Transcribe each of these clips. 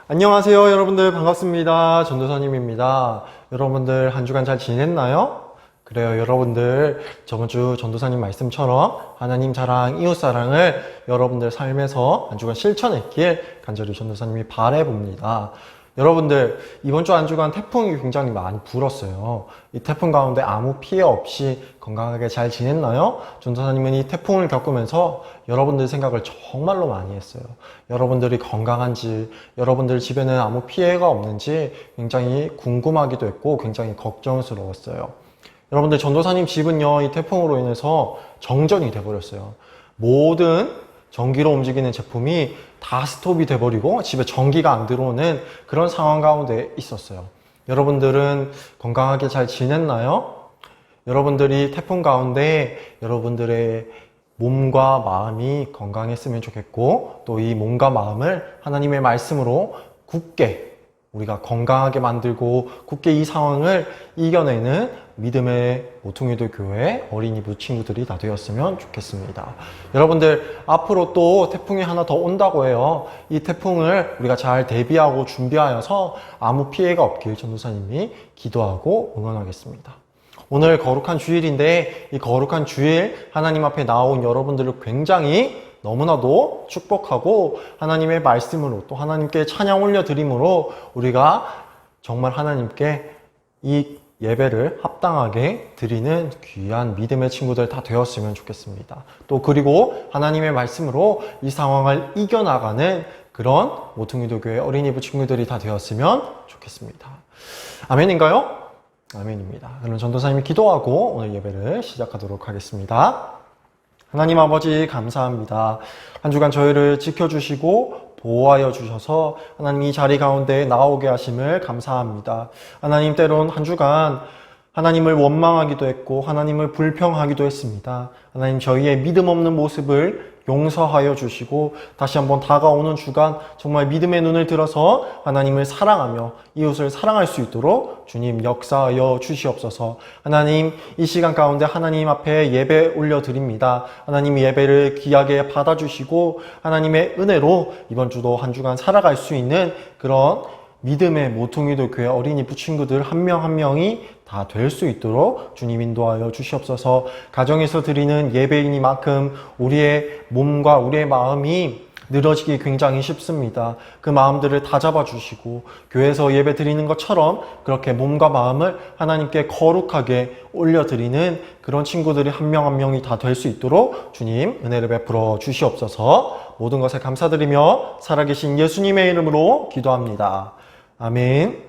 안녕하세요 여러분들, 반갑습니다. 전도사님입니다. 여러분들 한 주간 잘 지냈나요? 그래요, 여러분들 저번주 전도사님 말씀처럼 하나님 사랑, 이웃 사랑을 여러분들 삶에서 한 주간 실천했길 간절히 전도사님이 바라봅니다. 여러분들, 이번 주 한 주간 태풍이 굉장히 많이 불었어요. 이 태풍 가운데 아무 피해 없이 건강하게 잘 지냈나요? 전도사님은 이 태풍을 겪으면서 여러분들 생각을 정말로 많이 했어요. 여러분들이 건강한지, 여러분들 집에는 아무 피해가 없는지 굉장히 궁금하기도 했고 굉장히 걱정스러웠어요. 여러분들, 전도사님 집은요, 이 태풍으로 인해서 정전이 돼버렸어요. 모든 전기로 움직이는 제품이 다 스톱이 돼버리고 집에 전기가 안 들어오는 그런 상황 가운데 있었어요. 여러분들은 건강하게 잘 지냈나요? 여러분들이 태풍 가운데 여러분들의 몸과 마음이 건강했으면 좋겠고, 또 이 몸과 마음을 하나님의 말씀으로 굳게 우리가 건강하게 만들고 굳게 이 상황을 이겨내는 믿음의 모퉁이들 교회 어린이부 친구들이 다 되었으면 좋겠습니다. 여러분들, 앞으로 또 태풍이 하나 더 온다고 해요. 이 태풍을 우리가 잘 대비하고 준비하여서 아무 피해가 없길 전도사님이 기도하고 응원하겠습니다. 오늘 거룩한 주일인데, 이 거룩한 주일 하나님 앞에 나온 여러분들을 굉장히 너무나도 축복하고 하나님의 말씀으로 또 하나님께 찬양 올려드림으로 우리가 정말 하나님께 이 예배를 합당하게 드리는 귀한 믿음의 친구들 다 되었으면 좋겠습니다. 또 그리고 하나님의 말씀으로 이 상황을 이겨나가는 그런 모퉁이도 교회 어린이부 친구들이 다 되었으면 좋겠습니다. 아멘인가요? 아멘입니다. 그럼 전도사님이 기도하고 오늘 예배를 시작하도록 하겠습니다. 하나님 아버지, 감사합니다. 한 주간 저희를 지켜주시고 보호하여 주셔서 하나님 이 자리 가운데 나오게 하심을 감사합니다. 하나님, 때론 한 주간 하나님을 원망하기도 했고 하나님을 불평하기도 했습니다. 하나님, 저희의 믿음 없는 모습을 용서하여 주시고 다시 한번 다가오는 주간 정말 믿음의 눈을 들어서 하나님을 사랑하며 이웃을 사랑할 수 있도록 주님 역사하여 주시옵소서. 하나님, 이 시간 가운데 하나님 앞에 예배 올려드립니다. 하나님, 예배를 귀하게 받아주시고 하나님의 은혜로 이번 주도 한 주간 살아갈 수 있는 그런 믿음의 모퉁이도 교회 어린이부 친구들 한 명 한 명이 다 될 수 있도록 주님 인도하여 주시옵소서. 가정에서 드리는 예배이니만큼 우리의 몸과 우리의 마음이 늘어지기 굉장히 쉽습니다. 그 마음들을 다 잡아주시고 교회에서 예배 드리는 것처럼 그렇게 몸과 마음을 하나님께 거룩하게 올려드리는 그런 친구들이 한 명 한 명이 다 될 수 있도록 주님 은혜를 베풀어 주시옵소서. 모든 것에 감사드리며 살아계신 예수님의 이름으로 기도합니다. 아멘.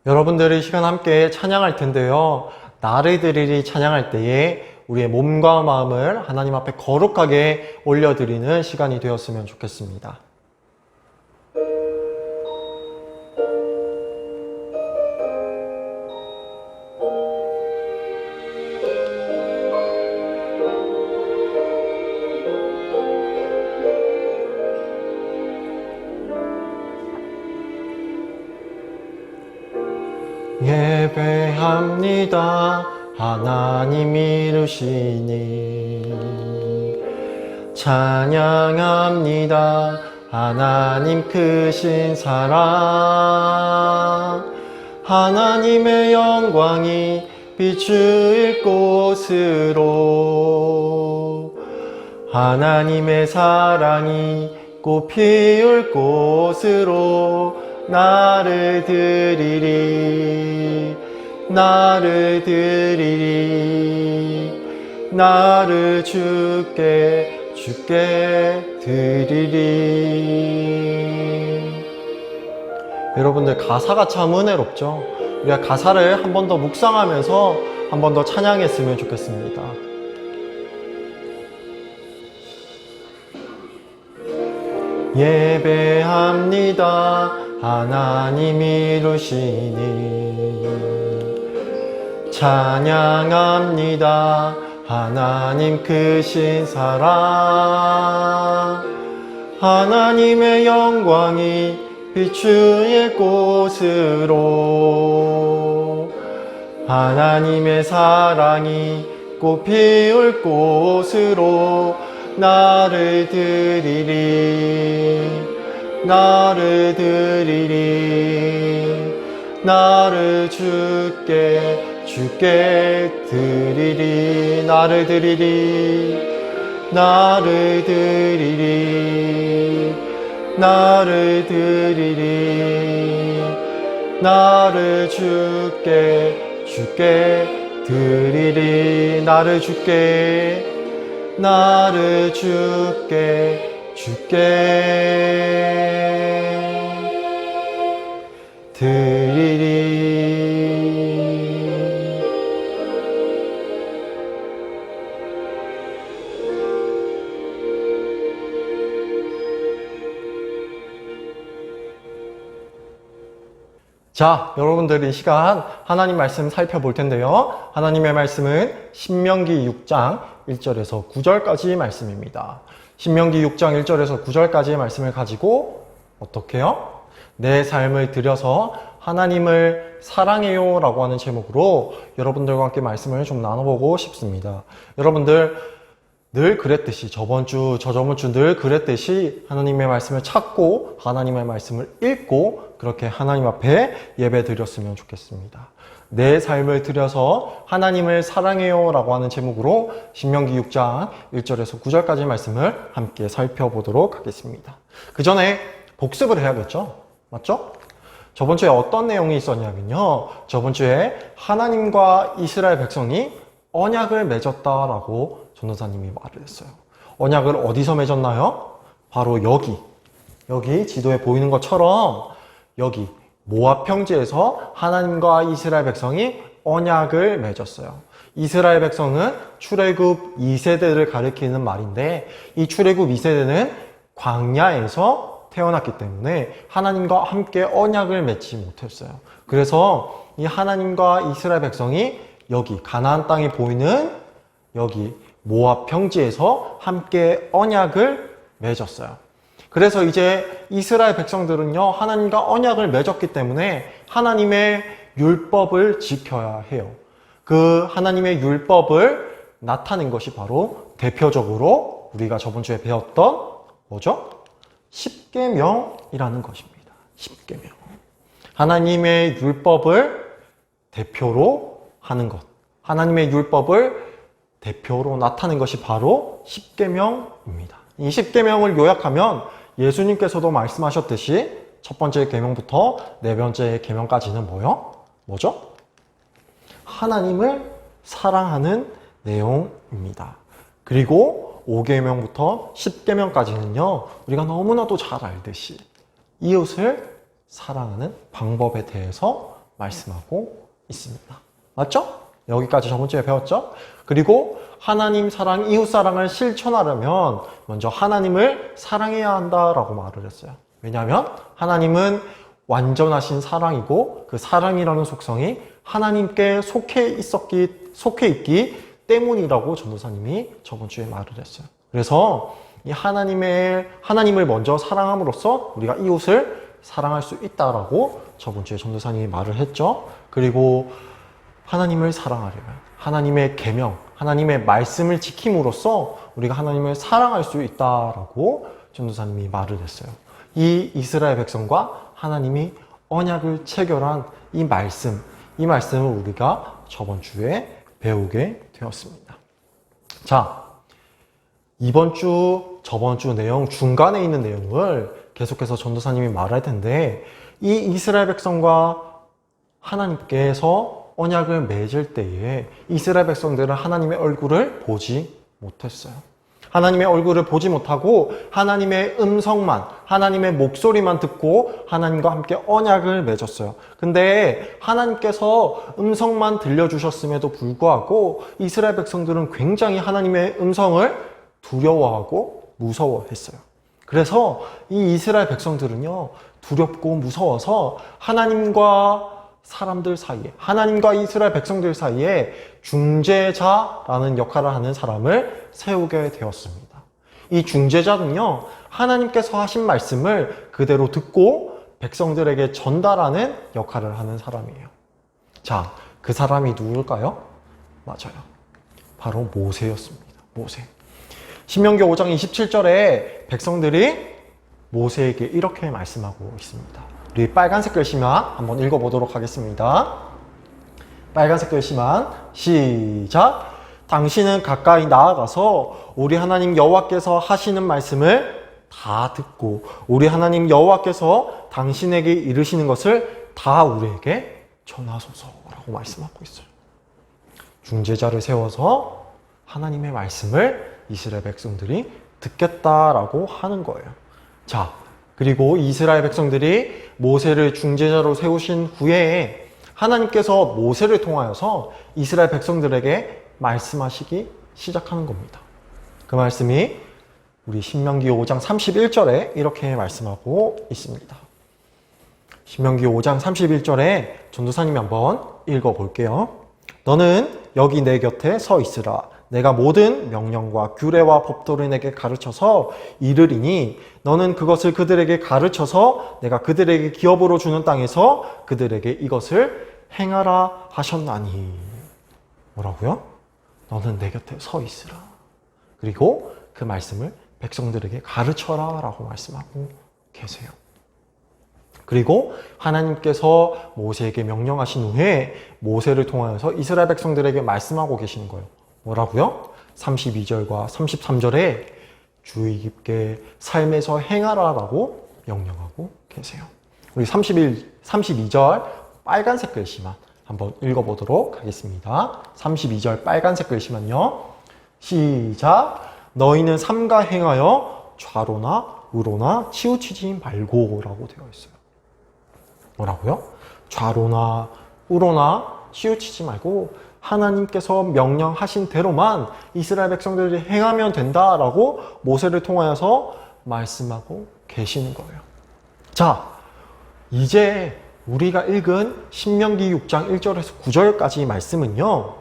여러분들이 시간 함께 찬양할 텐데요. 나를 드리리 찬양할 때에 우리의 몸과 마음을 하나님 앞에 거룩하게 올려드리는 시간이 되었으면 좋겠습니다. 예배합니다. 하나님 이루시니 찬양합니다. 하나님 크신 사랑, 하나님의 영광이 비추일 곳으로, 하나님의 사랑이 꽃 피울 곳으로 나를 드리리, 나를 드리리, 나를 주께 드리리. 여러분들, 가사가 참 은혜롭죠? 우리가 가사를 한 번 더 묵상하면서 한 번 더 찬양했으면 좋겠습니다. 예배합니다. 하나님 이루시니 찬양합니다. 하나님 크신 사랑, 하나님의 영광이 비추일 곳으로, 하나님의 사랑이 꽃 피울 곳으로 나를 드리리 나를 드리리 나를 주께 드리리 나를 드리리 나를 드리리 나를 드리리 나를 주께 드리리 나를 주께 드리리. 자, 여러분들 이 시간 하나님 말씀 살펴볼 텐데요. 하나님의 말씀은 신명기 6장 1절에서 9절까지의 말씀입니다. 신명기 6장 1절에서 9절까지의 말씀을 가지고 어떻게 해요? 내 삶을 들여서 하나님을 사랑해요 라고 하는 제목으로 여러분들과 함께 말씀을 좀 나눠보고 싶습니다. 여러분들 늘 그랬듯이 저번 주 늘 그랬듯이 하나님의 말씀을 찾고 하나님의 말씀을 읽고 그렇게 하나님 앞에 예배 드렸으면 좋겠습니다. 내 삶을 들여서 하나님을 사랑해요 라고 하는 제목으로 신명기 6장 1절에서 9절까지 말씀을 함께 살펴보도록 하겠습니다. 그 전에 복습을 해야겠죠? 맞죠? 저번 주에 어떤 내용이 있었냐면요. 저번 주에 하나님과 이스라엘 백성이 언약을 맺었다라고 전도사님이 말을 했어요. 언약을 어디서 맺었나요? 바로 여기 지도에 보이는 것처럼 여기 모압 평지에서 하나님과 이스라엘 백성이 언약을 맺었어요. 이스라엘 백성은 출애굽 2세대를 가리키는 말인데 이 출애굽 2세대는 광야에서 태어났기 때문에 하나님과 함께 언약을 맺지 못했어요. 그래서 이 하나님과 이스라엘 백성이 여기 가나안 땅이 보이는 여기 모압 평지에서 함께 언약을 맺었어요. 그래서 이제 이스라엘 백성들은요, 하나님과 언약을 맺었기 때문에 하나님의 율법을 지켜야 해요. 그 하나님의 율법을 나타낸 것이 바로 대표적으로 우리가 저번 주에 배웠던 뭐죠? 십계명이라는 것입니다. 십계명. 하나님의 율법을 대표로 하는 것. 하나님의 율법을 대표로 나타낸 것이 바로 십계명입니다. 이 십계명을 요약하면 예수님께서도 말씀하셨듯이 첫 번째 계명부터 네 번째 계명까지는 뭐죠? 하나님을 사랑하는 내용입니다. 그리고 5계명부터 10계명까지는요. 우리가 너무나도 잘 알듯이 이웃을 사랑하는 방법에 대해서 말씀하고 있습니다. 맞죠? 여기까지 저번 주에 배웠죠? 그리고 하나님 사랑, 이웃 사랑을 실천하려면 먼저 하나님을 사랑해야 한다라고 말을 했어요. 왜냐하면 하나님은 완전하신 사랑이고 그 사랑이라는 속성이 하나님께 속해 있기 때문이라고 전도사님이 저번 주에 말을 했어요. 그래서 이 하나님을 먼저 사랑함으로써 우리가 이웃을 사랑할 수 있다라고 저번 주에 전도사님이 말을 했죠. 그리고 하나님을 사랑하려면 하나님의 계명, 하나님의 말씀을 지킴으로써 우리가 하나님을 사랑할 수 있다라고 전도사님이 말을 했어요. 이 이스라엘 백성과 하나님이 언약을 체결한 이 말씀을 우리가 저번 주에 배우게 되었습니다. 자, 저번 주 내용 중간에 있는 내용을 계속해서 전도사님이 말할 텐데 이 이스라엘 백성과 하나님께서 언약을 맺을 때에 이스라엘 백성들은 하나님의 얼굴을 보지 못했어요. 하나님의 얼굴을 보지 못하고 하나님의 음성만, 하나님의 목소리만 듣고 하나님과 함께 언약을 맺었어요. 근데 하나님께서 음성만 들려주셨음에도 불구하고 이스라엘 백성들은 굉장히 하나님의 음성을 두려워하고 무서워했어요. 그래서 이 이스라엘 백성들은요, 두렵고 무서워서 하나님과 사람들 사이에, 하나님과 이스라엘 백성들 사이에 중재자라는 역할을 하는 사람을 세우게 되었습니다. 이 중재자는요, 하나님께서 하신 말씀을 그대로 듣고 백성들에게 전달하는 역할을 하는 사람이에요. 자, 그 사람이 누굴까요? 맞아요. 바로 모세였습니다. 모세. 신명기 5장 27절에 백성들이 모세에게 이렇게 말씀하고 있습니다. 우리 빨간색 글씨만 한번 읽어보도록 하겠습니다. 빨간색 글씨만 시작. 당신은 가까이 나아가서 우리 하나님 여호와께서 하시는 말씀을 다 듣고 우리 하나님 여호와께서 당신에게 이르시는 것을 다 우리에게 전하소서라고 말씀하고 있어요. 중재자를 세워서 하나님의 말씀을 이스라엘 백성들이 듣겠다라고 하는 거예요. 자, 그리고 이스라엘 백성들이 모세를 중재자로 세우신 후에 하나님께서 모세를 통하여서 이스라엘 백성들에게 말씀하시기 시작하는 겁니다. 그 말씀이 우리 신명기 5장 31절에 이렇게 말씀하고 있습니다. 신명기 5장 31절에 전도사님이 한번 읽어볼게요. 너는 여기 내 곁에 서 있으라. 내가 모든 명령과 규례와 법도를 내게 가르쳐서 이르리니 너는 그것을 그들에게 가르쳐서 내가 그들에게 기업으로 주는 땅에서 그들에게 이것을 행하라 하셨나니. 뭐라고요? 너는 내 곁에 서 있으라. 그리고 그 말씀을 백성들에게 가르쳐라 라고 말씀하고 계세요. 그리고 하나님께서 모세에게 명령하신 후에 모세를 통하여서 이스라엘 백성들에게 말씀하고 계시는 거예요. 뭐라고요? 32절과 33절에 주의 깊게 삶에서 행하라 라고 명령하고 계세요. 우리 32절 빨간색 글씨만 한번 읽어보도록 하겠습니다. 32절 빨간색 글씨만요. 시작. 너희는 삼가 행하여 좌로나 우로나 치우치지 말고 라고 되어 있어요. 뭐라고요? 좌로나 우로나 치우치지 말고 하나님께서 명령하신 대로만 이스라엘 백성들이 행하면 된다라고 모세를 통하여서 말씀하고 계시는 거예요. 자, 이제 우리가 읽은 신명기 6장 1절에서 9절까지 말씀은요,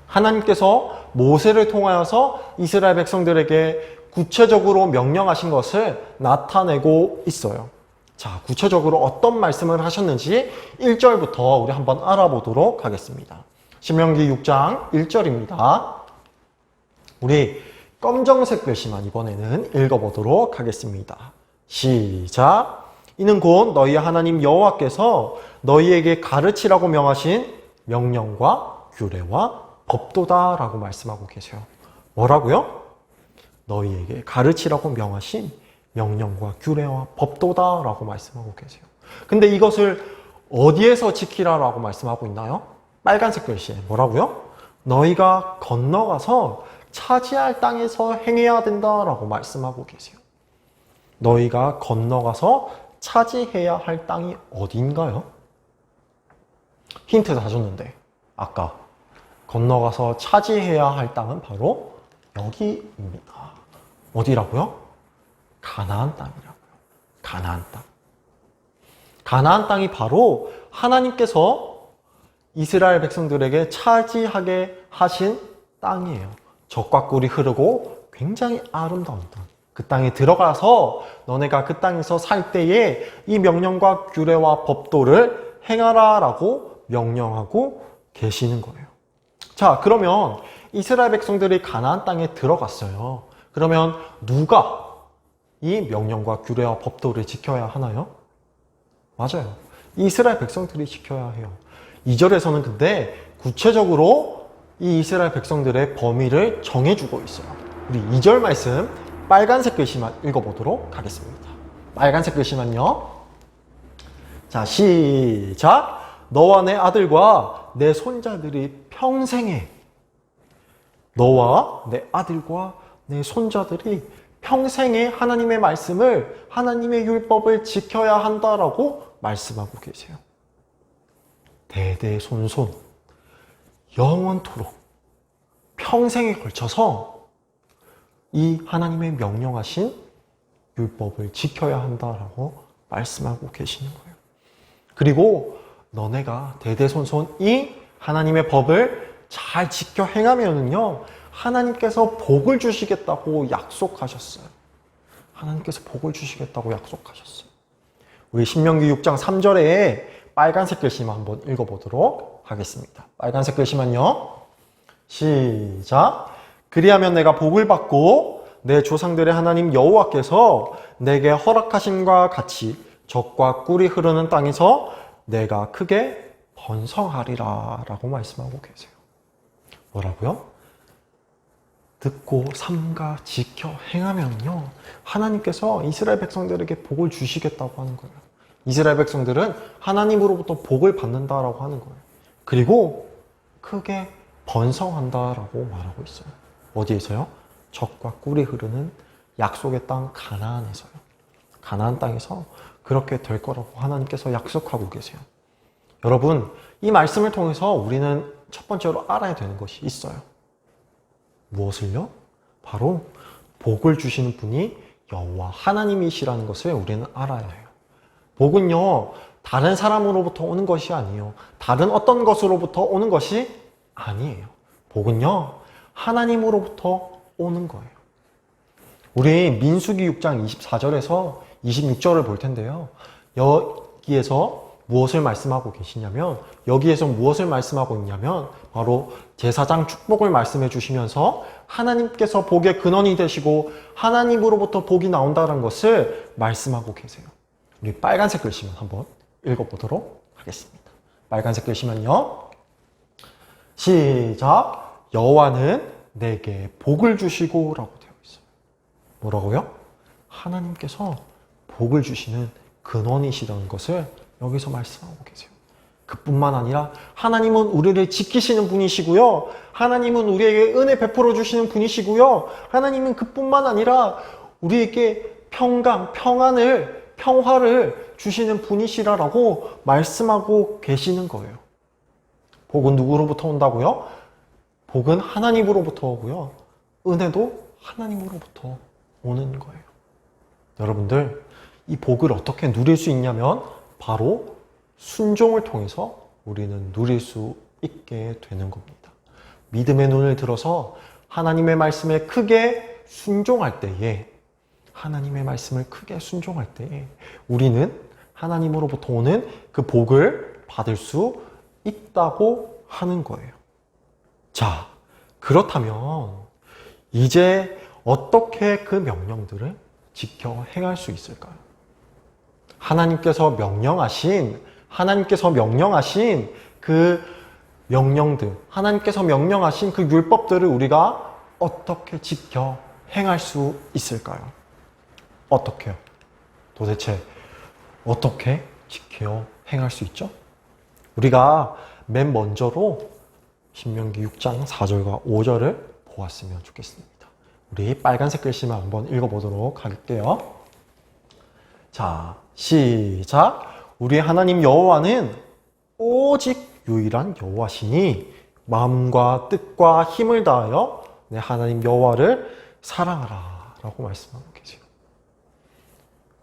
하나님께서 모세를 통하여서 이스라엘 백성들에게 구체적으로 명령하신 것을 나타내고 있어요. 자, 구체적으로 어떤 말씀을 하셨는지 1절부터 우리 한번 알아보도록 하겠습니다. 신명기 6장 1절입니다. 우리 검정색 글씨만 이번에는 읽어보도록 하겠습니다. 시작. 이는 곧 너희 하나님 여호와께서 너희에게 가르치라고 명하신 명령과 규례와 법도다 라고 말씀하고 계세요. 뭐라고요? 너희에게 가르치라고 명하신 명령과 규례와 법도다 라고 말씀하고 계세요. 근데 이것을 어디에서 지키라 라고 말씀하고 있나요? 빨간색 글씨에 뭐라고요? 너희가 건너가서 차지할 땅에서 행해야 된다라고 말씀하고 계세요. 너희가 건너가서 차지해야 할 땅이 어딘가요? 힌트 다 줬는데 아까 건너가서 차지해야 할 땅은 바로 여기입니다. 어디라고요? 가나안 땅이라고요. 가나안 땅. 가나안 땅이 바로 하나님께서 이스라엘 백성들에게 차지하게 하신 땅이에요. 젖과 꿀이 흐르고 굉장히 아름다운 땅. 그 땅에 들어가서 너네가 그 땅에서 살 때에 이 명령과 규례와 법도를 행하라 라고 명령하고 계시는 거예요. 자, 그러면 이스라엘 백성들이 가나안 땅에 들어갔어요. 그러면 누가 이 명령과 규례와 법도를 지켜야 하나요? 맞아요. 이스라엘 백성들이 지켜야 해요. 2절에서는 근데 구체적으로 이 이스라엘 백성들의 범위를 정해주고 있어요. 우리 2절 말씀 빨간색 글씨만 읽어보도록 하겠습니다. 빨간색 글씨만요. 자, 시작. 너와 내 아들과 내 손자들이 평생에 너와 내 아들과 내 손자들이 평생에 하나님의 말씀을 하나님의 율법을 지켜야 한다라고 말씀하고 계세요. 대대손손 영원토록 평생에 걸쳐서 이 하나님의 명령하신 율법을 지켜야 한다라고 말씀하고 계시는 거예요. 그리고 너네가 대대손손 이 하나님의 법을 잘 지켜 행하면은요, 하나님께서 복을 주시겠다고 약속하셨어요. 하나님께서 복을 주시겠다고 약속하셨어요. 우리 신명기 6장 3절에 빨간색 글씨만 한번 읽어보도록 하겠습니다. 빨간색 글씨만요. 시작. 그리하면 내가 복을 받고 내 조상들의 하나님 여호와께서 내게 허락하심과 같이 젖과 꿀이 흐르는 땅에서 내가 크게 번성하리라 라고 말씀하고 계세요. 뭐라고요? 듣고 삼가 지켜 행하면요, 하나님께서 이스라엘 백성들에게 복을 주시겠다고 하는 거예요. 이스라엘 백성들은 하나님으로부터 복을 받는다라고 하는 거예요. 그리고 크게 번성한다라고 말하고 있어요. 어디에서요? 젖과 꿀이 흐르는 약속의 땅 가나안에서요. 가나안 땅에서 그렇게 될 거라고 하나님께서 약속하고 계세요. 여러분, 이 말씀을 통해서 우리는 첫 번째로 알아야 되는 것이 있어요. 무엇을요? 바로 복을 주시는 분이 여호와 하나님이시라는 것을 우리는 알아야 해요. 복은요, 다른 사람으로부터 오는 것이 아니에요. 다른 어떤 것으로부터 오는 것이 아니에요. 복은요, 하나님으로부터 오는 거예요. 우리 민수기 6장 24절에서 26절을 볼 텐데요. 여기에서 무엇을 말씀하고 계시냐면, 여기에서 무엇을 말씀하고 있냐면 바로 제사장 축복을 말씀해 주시면서 하나님께서 복의 근원이 되시고 하나님으로부터 복이 나온다는 것을 말씀하고 계세요. 우리 빨간색 글씨만 한번 읽어보도록 하겠습니다. 빨간색 글씨만요. 시작! 여호와는 내게 복을 주시고 라고 되어 있어요. 뭐라고요? 하나님께서 복을 주시는 근원이시라는 것을 여기서 말씀하고 계세요. 그뿐만 아니라 하나님은 우리를 지키시는 분이시고요. 하나님은 우리에게 은혜 베풀어 주시는 분이시고요. 하나님은 그뿐만 아니라 우리에게 평강, 평화를 주시는 분이시라고 말씀하고 계시는 거예요. 복은 누구로부터 온다고요? 복은 하나님으로부터 오고요. 은혜도 하나님으로부터 오는 거예요. 여러분들, 이 복을 어떻게 누릴 수 있냐면 바로 순종을 통해서 우리는 누릴 수 있게 되는 겁니다. 믿음의 눈을 들어서 하나님의 말씀에 크게 순종할 때에, 하나님의 말씀을 크게 순종할 때에 우리는 하나님으로부터 오는 그 복을 받을 수 있다고 하는 거예요. 자, 그렇다면 이제 어떻게 그 명령들을 지켜 행할 수 있을까요? 하나님께서 명령하신 그 명령들, 하나님께서 명령하신 그 율법들을 우리가 어떻게 지켜 행할 수 있을까요? 어떻게요? 도대체 어떻게 지켜 행할 수 있죠? 우리가 맨 먼저로 신명기 6장 4절과 5절을 보았으면 좋겠습니다. 우리 빨간색 글씨만 한번 읽어보도록 할게요. 자, 시작! 우리 하나님 여호와는 오직 유일한 여호와시니 마음과 뜻과 힘을 다하여 내 하나님 여호와를 사랑하라 라고 말씀하고 계세요.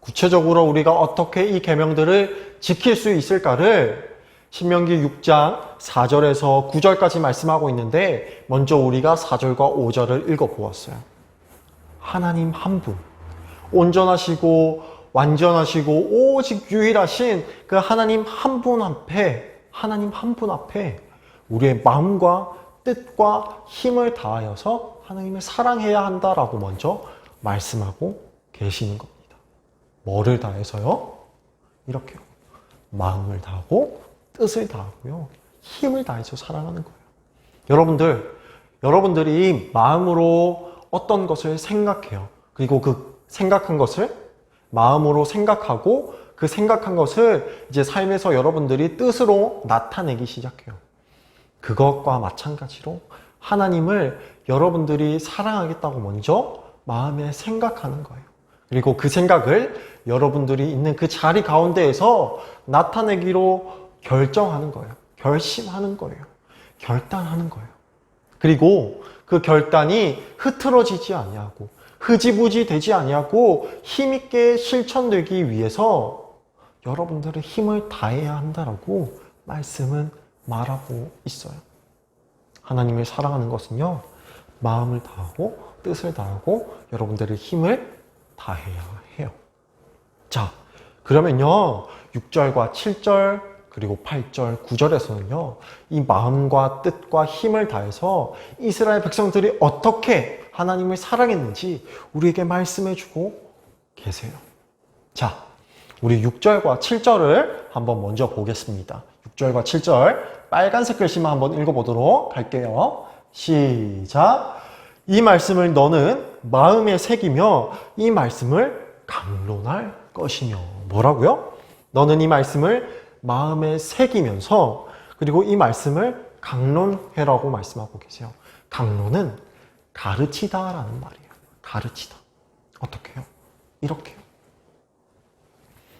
구체적으로 우리가 어떻게 이 계명들을 지킬 수 있을까를 신명기 6장 4절에서 9절까지 말씀하고 있는데, 먼저 우리가 4절과 5절을 읽어보았어요. 하나님 한 분, 온전하시고 완전하시고 오직 유일하신 그 하나님 한 분 앞에 우리의 마음과 뜻과 힘을 다하여서 하나님을 사랑해야 한다라고 먼저 말씀하고 계시는 겁니다. 뭐를 다해서요? 이렇게요. 마음을 다하고 뜻을 다하고요. 힘을 다해서 사랑하는 거예요. 여러분들이 마음으로 어떤 것을 생각해요. 그리고 그 생각한 것을 마음으로 생각하고 그 생각한 것을 이제 삶에서 여러분들이 뜻으로 나타내기 시작해요. 그것과 마찬가지로 하나님을 여러분들이 사랑하겠다고 먼저 마음에 생각하는 거예요. 그리고 그 생각을 여러분들이 있는 그 자리 가운데에서 나타내기로 결정하는 거예요. 결심하는 거예요. 결단하는 거예요. 그리고 그 결단이 흐트러지지 아니하고 흐지부지 되지 아니하고 힘있게 실천되기 위해서 여러분들의 힘을 다해야 한다라고 말씀은 말하고 있어요. 하나님을 사랑하는 것은요, 마음을 다하고 뜻을 다하고 여러분들의 힘을 다해야 해요. 자, 그러면요 6절과 7절 그리고 8절, 9절에서는요 이 마음과 뜻과 힘을 다해서 이스라엘 백성들이 어떻게 하나님을 사랑했는지 우리에게 말씀해주고 계세요. 자, 우리 6절과 7절을 한번 먼저 보겠습니다. 6절과 7절 빨간색 글씨만 한번 읽어보도록 할게요. 시작. 이 말씀을 너는 마음에 새기며 이 말씀을 강론할 것이며. 뭐라고요? 너는 이 말씀을 마음에 새기면서 그리고 이 말씀을 강론해라고 말씀하고 계세요. 강론은 가르치다라는 말이에요. 가르치다. 어떻게 해요? 이렇게요.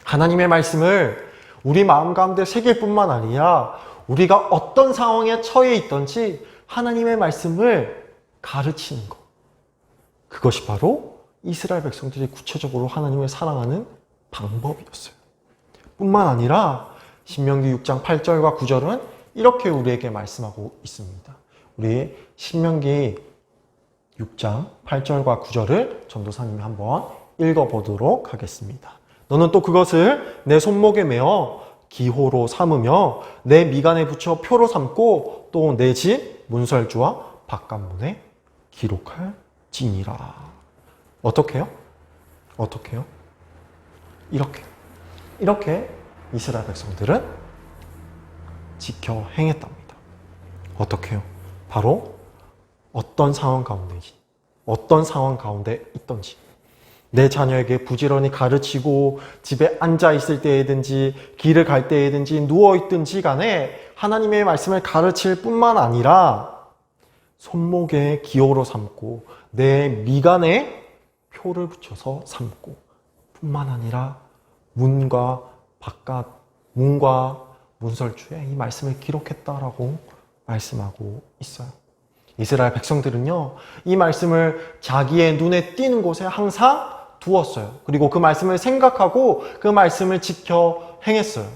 하나님의 말씀을 우리 마음 가운데 새길 뿐만 아니라 우리가 어떤 상황에 처해 있든지 하나님의 말씀을 가르치는 것. 그것이 바로 이스라엘 백성들이 구체적으로 하나님을 사랑하는 방법이었어요. 뿐만 아니라 신명기 6장 8절과 9절은 이렇게 우리에게 말씀하고 있습니다. 우리 신명기 6장 8절과 9절을 전도사님이 한번 읽어보도록 하겠습니다. 너는 또 그것을 내 손목에 메어 기호로 삼으며 내 미간에 붙여 표로 삼고 또 내 집 문설주와 바깥문에 기록할지니라. 어떻게 해요? 어떻게 해요? 이렇게 이스라엘 백성들은 지켜 행했답니다. 어떻게 해요? 바로 어떤 상황 가운데인지, 어떤 상황 가운데 있던지, 내 자녀에게 부지런히 가르치고 집에 앉아 있을 때이든지 길을 갈 때이든지 누워 있든지 간에 하나님의 말씀을 가르칠 뿐만 아니라 손목에 기호로 삼고 내 미간에 표를 붙여서 삼고 뿐만 아니라 문과 바깥 문과 문설주에 이 말씀을 기록했다라고 말씀하고 있어요. 이스라엘 백성들은요, 이 말씀을 자기의 눈에 띄는 곳에 항상 두었어요. 그리고 그 말씀을 생각하고 그 말씀을 지켜 행했어요.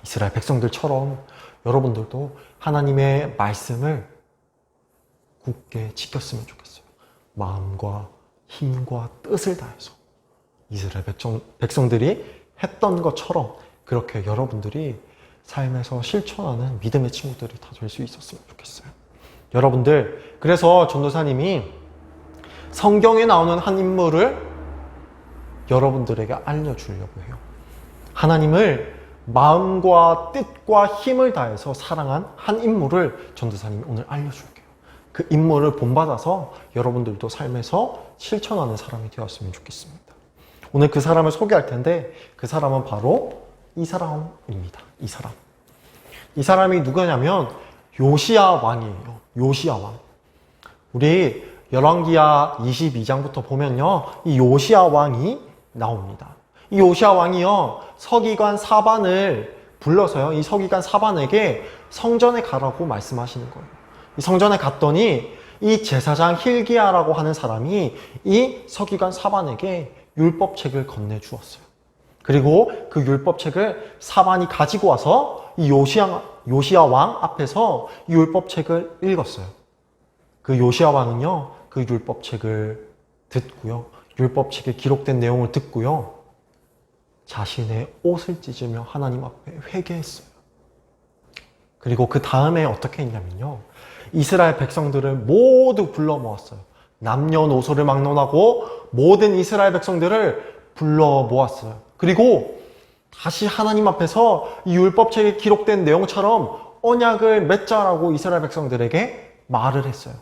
이스라엘 백성들처럼 여러분들도 하나님의 말씀을 굳게 지켰으면 좋겠어요. 마음과 힘과 뜻을 다해서 이스라엘 백성들이 했던 것처럼 그렇게 여러분들이 삶에서 실천하는 믿음의 친구들이 다 될 수 있었으면 좋겠어요. 여러분들, 그래서 전도사님이 성경에 나오는 한 인물을 여러분들에게 알려주려고 해요. 하나님을 마음과 뜻과 힘을 다해서 사랑한 한 인물을 전도사님이 오늘 알려줄게요. 그 인물을 본받아서 여러분들도 삶에서 실천하는 사람이 되었으면 좋겠습니다. 오늘 그 사람을 소개할 텐데 그 사람은 바로 이 사람입니다. 이 사람이 누구냐면 요시야 왕이에요. 요시야 왕. 우리 열왕기하 22장부터 보면요, 이 요시야 왕이 나옵니다. 이 요시야 왕이요, 서기관 사반을 불러서요, 이 서기관 사반에게 성전에 가라고 말씀하시는 거예요. 이 성전에 갔더니 이 제사장 hil기야라고 하는 사람이 이 서기관 사반에게 율법책을 건네주었어요. 그리고 그 율법책을 사반이 가지고 와서 이 요시야 왕 앞에서 이 율법책을 읽었어요. 그 요시야 왕은요, 그 율법책을 듣고요, 율법책에 기록된 내용을 듣고요, 자신의 옷을 찢으며 하나님 앞에 회개했어요. 그리고 그 다음에 어떻게 했냐면요, 이스라엘 백성들을 모두 불러 모았어요. 남녀노소를 막론하고 모든 이스라엘 백성들을 불러 모았어요. 그리고 다시 하나님 앞에서 이 율법책에 기록된 내용처럼 언약을 맺자라고 이스라엘 백성들에게 말을 했어요.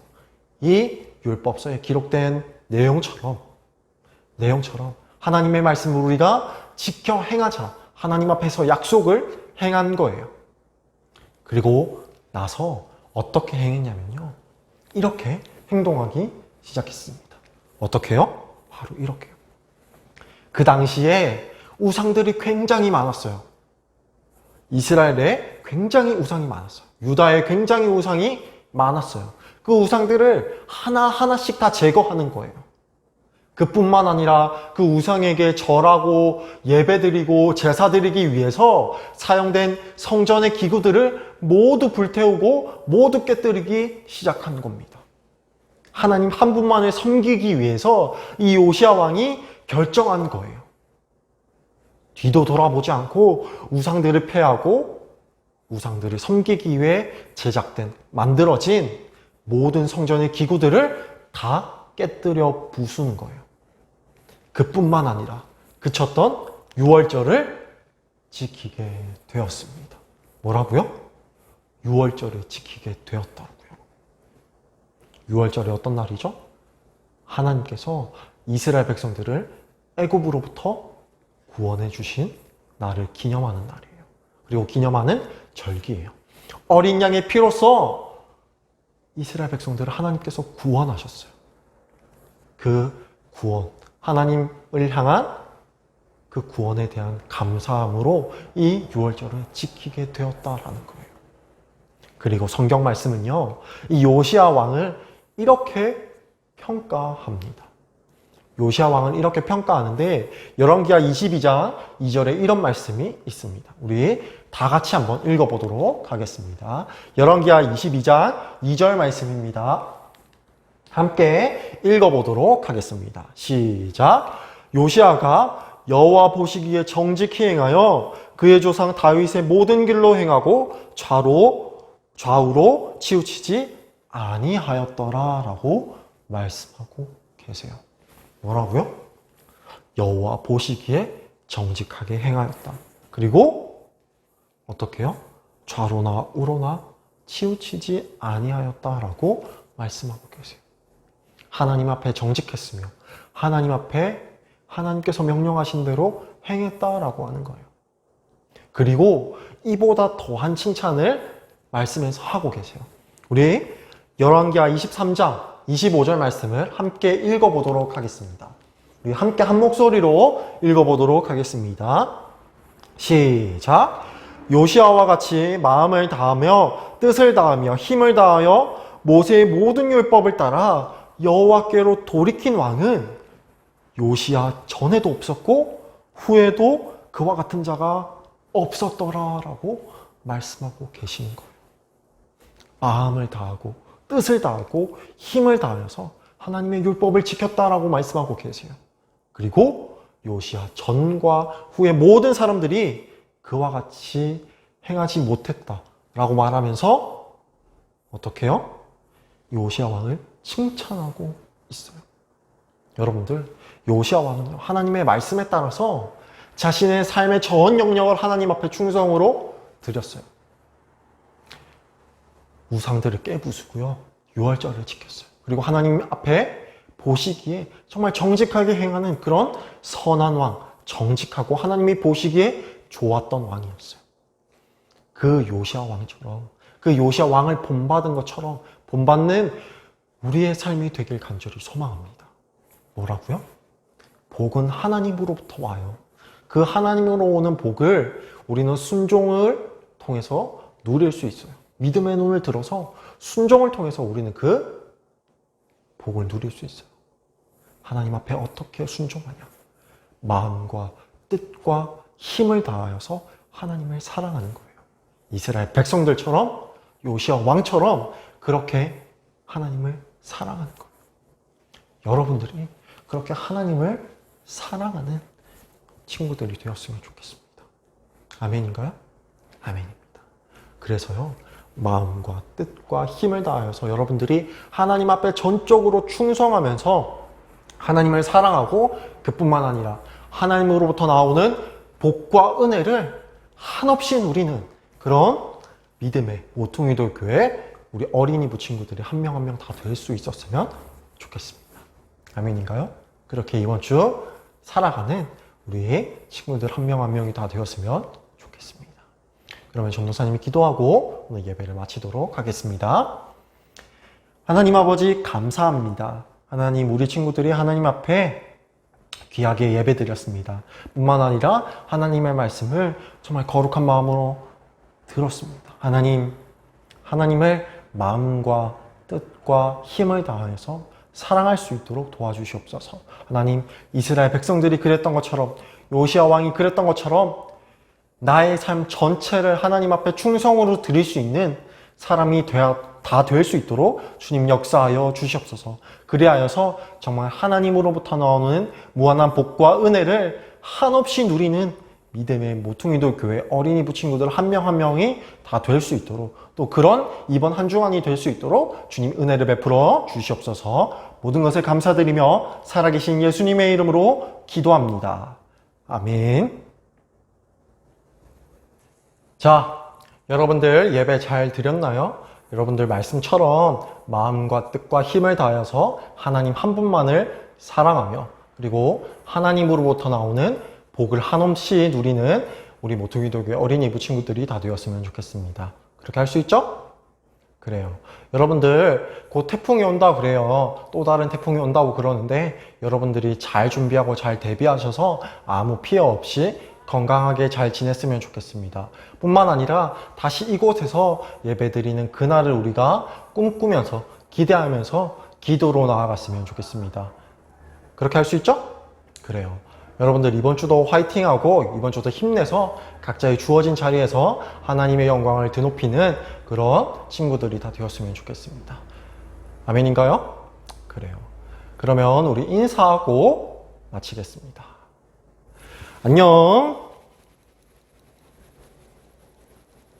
이 율법서에 기록된 내용처럼 하나님의 말씀을 우리가 지켜 행하자, 하나님 앞에서 약속을 행한 거예요. 그리고 나서 어떻게 행했냐면요, 이렇게 행동하기 시작했습니다. 어떻게 해요? 바로 이렇게요. 그 당시에 우상들이 굉장히 많았어요. 이스라엘에 굉장히 우상이 많았어요. 유다에 굉장히 우상이 많았어요. 그 우상들을 하나하나씩 다 제거하는 거예요. 그뿐만 아니라 그 우상에게 절하고 예배드리고 제사드리기 위해서 사용된 성전의 기구들을 모두 불태우고 모두 깨뜨리기 시작한 겁니다. 하나님 한 분만을 섬기기 위해서 이 요시야 왕이 결정한 거예요. 뒤도 돌아보지 않고 우상들을 폐하고 우상들을 섬기기 위해 만들어진 모든 성전의 기구들을 다 깨뜨려 부수는 거예요. 그뿐만 아니라 그쳤던 유월절을 지키게 되었습니다. 뭐라고요? 유월절을 지키게 되었다고요. 유월절이 어떤 날이죠? 하나님께서 이스라엘 백성들을 애굽으로부터 구원해 주신 날을 기념하는 날이에요. 그리고 기념하는 절기예요. 어린 양의 피로써 이스라엘 백성들을 하나님께서 구원하셨어요. 그 구원, 하나님을 향한 그 구원에 대한 감사함으로 이 유월절을 지키게 되었다라는 거예요. 그리고 성경 말씀은요, 이 요시야 왕을 이렇게 평가합니다. 요시야 왕을 이렇게 평가하는데 열왕기하 22장 2절에 이런 말씀이 있습니다. 우리 다 같이 한번 읽어보도록 하겠습니다. 열왕기하 22장 2절 말씀입니다. 함께 읽어보도록 하겠습니다. 시작. 요시야가 여호와 보시기에 정직히 행하여 그의 조상 다윗의 모든 길로 행하고 좌우로 치우치지 아니하였더라 라고 말씀하고 계세요. 뭐라고요? 여호와 보시기에 정직하게 행하였다. 그리고 어떻게 해요? 좌로나 우로나 치우치지 아니하였다라고 말씀하고 계세요. 하나님 앞에 정직했으며 하나님 앞에 하나님께서 명령하신 대로 행했다라고 하는 거예요. 그리고 이보다 더한 칭찬을 말씀에서 하고 계세요. 우리 열왕기하 23장 25절 말씀을 함께 읽어보도록 하겠습니다. 우리 함께 한 목소리로 읽어보도록 하겠습니다. 시작. 요시야와 같이 마음을 다하며 뜻을 다하며 힘을 다하여 모세의 모든 율법을 따라 여호와께로 돌이킨 왕은 요시야 전에도 없었고 후에도 그와 같은 자가 없었더라라고 말씀하고 계시는 거예요. 마음을 다하고 뜻을 다하고 힘을 다하여서 하나님의 율법을 지켰다라고 말씀하고 계세요. 그리고 요시야 전과 후의 모든 사람들이 그와 같이 행하지 못했다라고 말하면서 어떻게 해요? 요시야 왕을 칭찬하고 있어요. 여러분들, 요시야 왕은 하나님의 말씀에 따라서 자신의 삶의 전 영역을 하나님 앞에 충성으로 드렸어요. 우상들을 깨부수고요. 유월절을 지켰어요. 그리고 하나님 앞에 보시기에 정말 정직하게 행하는 그런 선한 왕, 정직하고 하나님이 보시기에 좋았던 왕이었어요. 그 요시야 왕처럼, 그 요시야 왕을 본받은 것처럼 본받는 우리의 삶이 되길 간절히 소망합니다. 뭐라고요? 복은 하나님으로부터 와요. 그 하나님으로 오는 복을 우리는 순종을 통해서 누릴 수 있어요. 믿음의 눈을 들어서 순종을 통해서 우리는 그 복을 누릴 수 있어요. 하나님 앞에 어떻게 순종하냐? 마음과 뜻과 힘을 다하여서 하나님을 사랑하는 거예요. 이스라엘 백성들처럼 요시야 왕처럼 그렇게 하나님을 사랑하는 거예요. 여러분들이 그렇게 하나님을 사랑하는 친구들이 되었으면 좋겠습니다. 아멘인가요? 아멘입니다. 그래서요, 마음과 뜻과 힘을 다하여서 여러분들이 하나님 앞에 전적으로 충성하면서 하나님을 사랑하고 그뿐만 아니라 하나님으로부터 나오는 복과 은혜를 한없이 누리는 그런 믿음의 모퉁이돌 교회 우리 어린이부 친구들이 한 명 한 명 다 될 수 있었으면 좋겠습니다. 아멘인가요? 그렇게 이번 주 살아가는 우리 친구들 한 명 한 명이 다 되었으면 좋겠습니다. 그러면 전도사님이 기도하고 오늘 예배를 마치도록 하겠습니다. 하나님 아버지 감사합니다. 하나님, 우리 친구들이 하나님 앞에 귀하게 예배드렸습니다. 뿐만 아니라 하나님의 말씀을 정말 거룩한 마음으로 들었습니다. 하나님, 하나님을 마음과 뜻과 힘을 다해서 사랑할 수 있도록 도와주시옵소서. 하나님, 이스라엘 백성들이 그랬던 것처럼, 요시야 왕이 그랬던 것처럼 나의 삶 전체를 하나님 앞에 충성으로 드릴 수 있는 사람이 다 될 수 있도록 주님 역사하여 주시옵소서. 그리하여서 정말 하나님으로부터 나오는 무한한 복과 은혜를 한없이 누리는 믿음의 모퉁이돌 교회 어린이부 친구들 한 명 한 명이 다 될 수 있도록, 또 그런 이번 한 주간이 될 수 있도록 주님 은혜를 베풀어 주시옵소서. 모든 것을 감사드리며 살아계신 예수님의 이름으로 기도합니다. 아멘. 자, 여러분들 예배 잘 드렸나요? 여러분들 말씀처럼 마음과 뜻과 힘을 다하여서 하나님 한 분만을 사랑하며 그리고 하나님으로부터 나오는 복을 한없이 누리는 우리 모퉁이도교회 어린이부 친구들이 다 되었으면 좋겠습니다. 그렇게 할 수 있죠? 그래요. 여러분들 곧 태풍이 온다 그래요. 또 다른 태풍이 온다고 그러는데 여러분들이 잘 준비하고 잘 대비하셔서 아무 피해 없이 건강하게 잘 지냈으면 좋겠습니다. 뿐만 아니라 다시 이곳에서 예배드리는 그날을 우리가 꿈꾸면서 기대하면서 기도로 나아갔으면 좋겠습니다. 그렇게 할 수 있죠? 그래요. 여러분들 이번 주도 화이팅하고 이번 주도 힘내서 각자의 주어진 자리에서 하나님의 영광을 드높이는 그런 친구들이 다 되었으면 좋겠습니다. 아멘인가요? 그래요. 그러면 우리 인사하고 마치겠습니다. 안녕.